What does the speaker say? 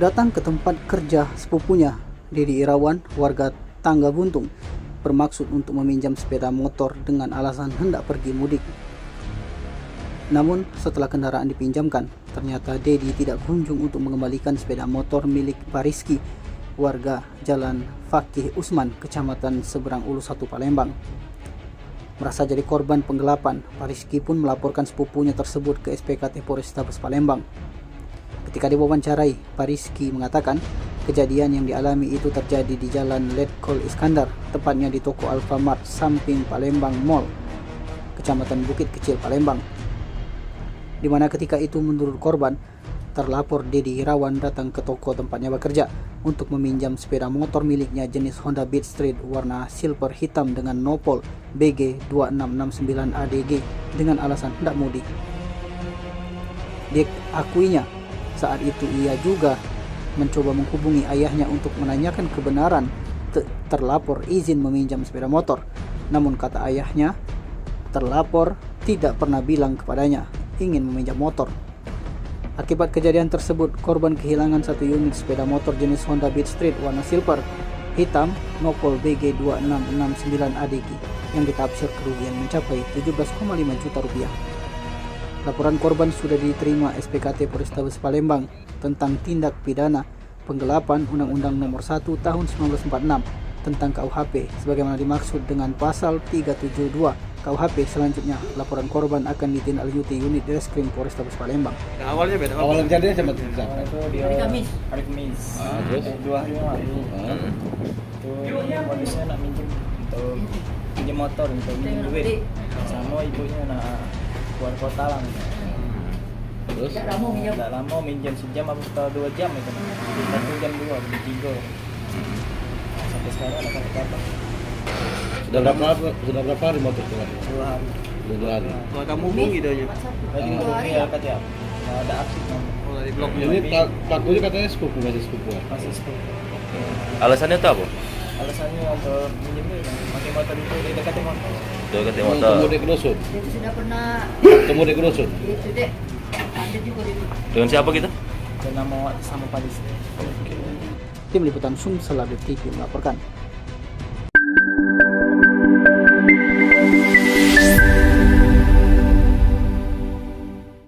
datang ke tempat kerja sepupunya, Dedi Irawan, warga Tangga Buntung, bermaksud untuk meminjam sepeda motor dengan alasan hendak pergi mudik. Namun setelah kendaraan dipinjamkan, ternyata Dedi tidak kunjung untuk mengembalikan sepeda motor milik Pariski, warga Jalan Fakih Usman, Kecamatan Seberang Ulu 1 Palembang. Merasa jadi korban penggelapan, Pariski pun melaporkan sepupunya tersebut ke SPKT Polrestabes Palembang. Ketika diwawancarai, Pariski mengatakan kejadian yang dialami itu terjadi di Jalan Letkol Iskandar, tepatnya di toko Alfamart samping Palembang Mall, Kecamatan Bukit Kecil, Palembang. Di mana ketika itu menurut korban, terlapor Dedi Irawan datang ke toko tempatnya bekerja untuk meminjam sepeda motor miliknya jenis Honda Beat Street warna silver hitam dengan nopol BG 2669 ADG dengan alasan hendak mudik. Diakuinya, saat itu ia juga mencoba menghubungi ayahnya untuk menanyakan kebenaran terlapor izin meminjam sepeda motor. Namun kata ayahnya, terlapor tidak pernah bilang kepadanya ingin meminjam motor. Akibat kejadian tersebut, korban kehilangan satu unit sepeda motor jenis Honda Beat Street warna silver hitam nopol BG 2669 ADG yang ditaksir kerugian mencapai 17,5 juta rupiah. Laporan korban sudah diterima SPKT Polrestabes Palembang tentang tindak pidana penggelapan Undang-Undang Nomor 1 Tahun 1946 tentang KUHP sebagaimana dimaksud dengan pasal 372 KUHP. Selanjutnya, laporan korban akan ditindaklanjuti unit Reskrim Polrestabes Palembang. Nah, awalnya beda. Awal kejadiannya sama Itu dia hari Kamis. Terus? 2 hari yang lalu. Itu kondisinya nak minjem untuk pinjam motor untuk minjem duit. Sama ibunya nak keluar kota lah. Terus? Tidak lama minjem sejam atau 2 jam itu. 1 jam 2, 3. Sampai sekarang ada kata-kata. Sudah berapa hari motor keluar? 2 hari. 2 hari. Kalau kamu hubungi dia aja. Tadi hubungi ya kata ya. Nggak ada aksi kan. Oh, dari blog. Ini pelakunya katanya sepupu, masih sepupu. Masih sepupu. Alasannya itu apa? Alasannya untuk minjem duit, pakai motor itu di dekat motor. Dekat motor. Temu di Kedosun. Itu sudah pernah Temu di Kedosun. itu dek ada juga itu. Dengan siapa kita? Dan nama sama Paris. Tim Liputan Sumsel TV melaporkan.